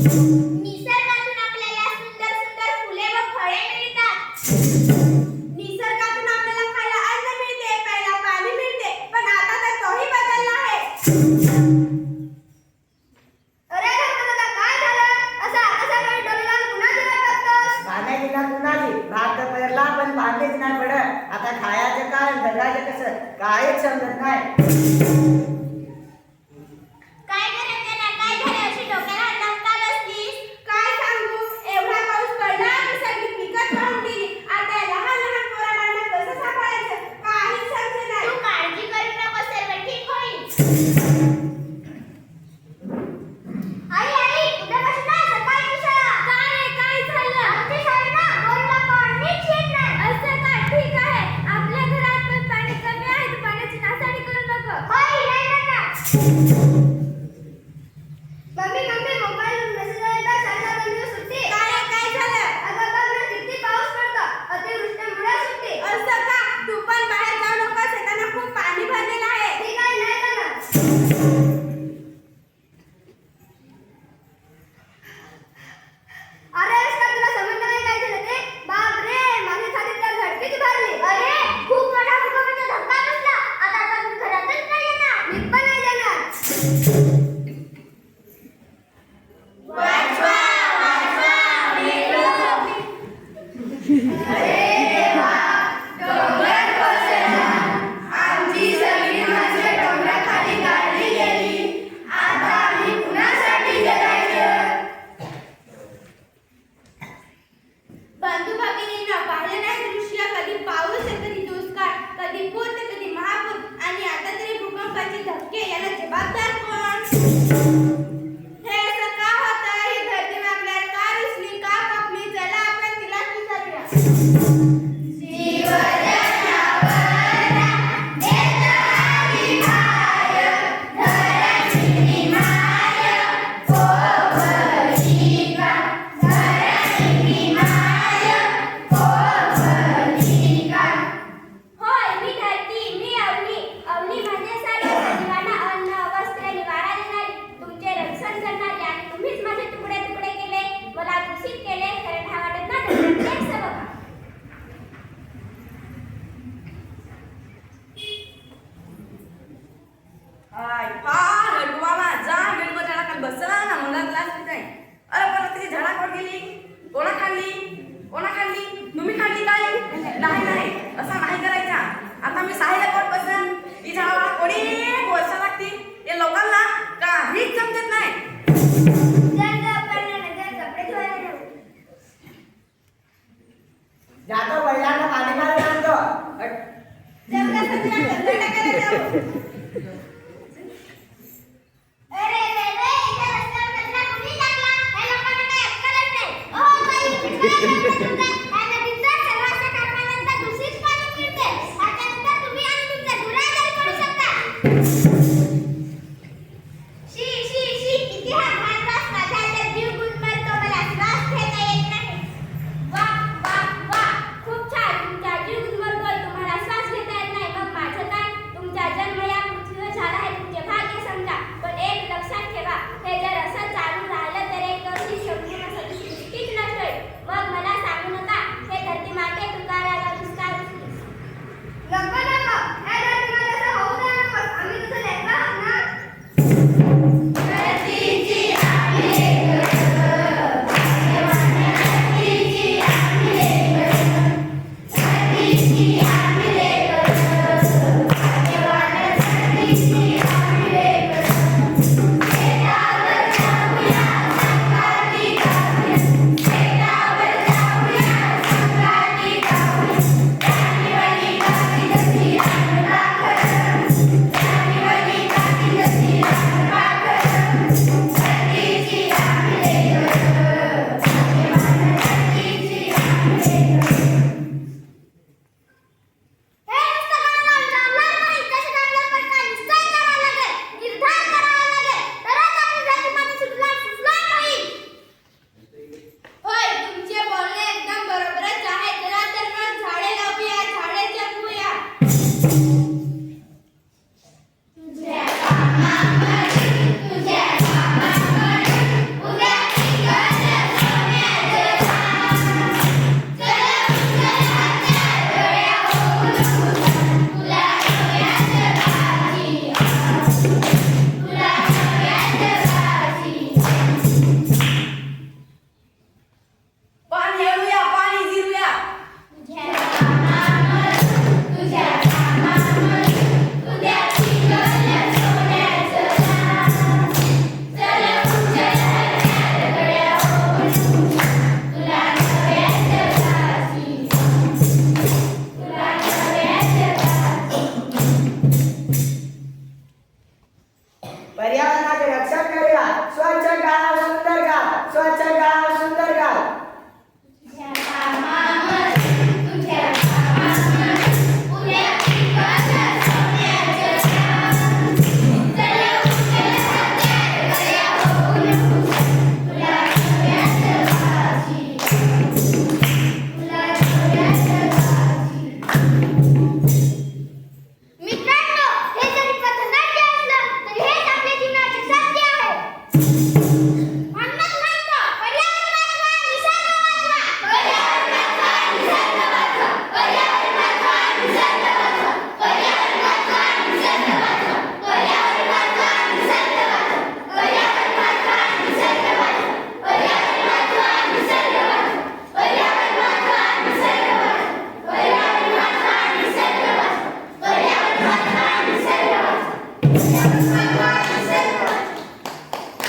निसर्गातून आपल्याला सुंदर सुंदर फुले व फळे मिळतात. निसर्गातून आपल्याला खायला अन्न मिळते, प्यायला पाणी मिळते, पण आता तर तोही बदलला आहे. अरे धर्मदादा, काय झालं? असा सकाळी डोळे लावून पुन्हा दिवस टाकतोस? पाण्याची ना कुणाची भात तर पेरला पण पाणीच नाही पडत. आता खायचं काय जगायचं कसं काहीच समजत नाही. काय गं रंजना, काय झालं? अशी डोक्याला हात लावून का बसलीस? काय सांगू, एवढा पाऊस पडला की सगळी पिकंच वाहून गेली. आता या लहान लहान पोराबाळांना कसं सांभाळायचं काहीच समजत नाही. तू काळजी करू नको, सर्व ठीक होईल. आई आई, उद्या कशाला सकाळची शाळा? काय रे, काय झालं? आमच्या शाळेत ना बोलला पाणीच येत नाही. असं का? ठीक आहे, आपल्या घरात पण पाणी कमी आहे, तू पाण्याची नासाडी करू नको. होय, नाही नका. मम्मी मोबाईल मेसेज आला, शाळा बंद सुट्टी. काय झालं? अगं बघ ना, किती पाऊस पडतो, अतिवृष्टीमुळे सुट्टी. असं का? तू पण बाहेर जाऊ नकोस, येताना खूप पाणी भरलेलं आहे. ठीक आहे, नाही जाणार. अरे अनुष्का, तुला समजलं नाही काय झालं ते? बाप रे, माझ्या छातीत तर धडकीच भरली. अरे, खूप मोठा भूकंपाचा धक्का बसला. आता मी घरातच नाही येणार. मी पण नाही जाणार. बंधू भगिनींनो, पाहिलं नाही दृश्य? कधी पाऊस तर कधी दुष्काळ, कधी पूर तर कधी महापूर, आणि आता तरी भूकंपाचे धक्के. याला जबाबदार कोण? हे असं का होतं? ही धरती आपल्याला का रुसली, का कापली? चला आपण तिलाच विचारूया. होय, मी धरती, मी अवनी. अवनी म्हणजे सर्व सजीवांना अन्न, वस्त्र, निवारा देणारी, तुमचे रक्षण करणारी. आणि तुम्हीच माझे तुकडे तुकडे केले, मला दूषित केले. खरं नाही वाटत ना? तर प्रत्येक सबक. बसला ना मला क्लास नाही. अरे परत तिची झाडा कोण गेली? कोणा खाल्ली? तुम्ही खाल्ली काय? नाही, असं नाही करायचा. आता मी साहिला कोण बसन, ती झाडाला कोणी वर्ष लागतील. हे लोकांना काहीच समजत नाही. जातो बैलांना पाणी मारून आणतो. अरे इथे रस्त्यावर कचरा कोणी टाकला? या लोकांना काही अक्कलच नाही. ओ बाई, या नदीचं सर्वांच्या टाकल्यानंतर दूषित पाणी मिळते. त्याच्यानंतर तुम्ही आणि तुमच्या गुन्हेगारी करू शकता.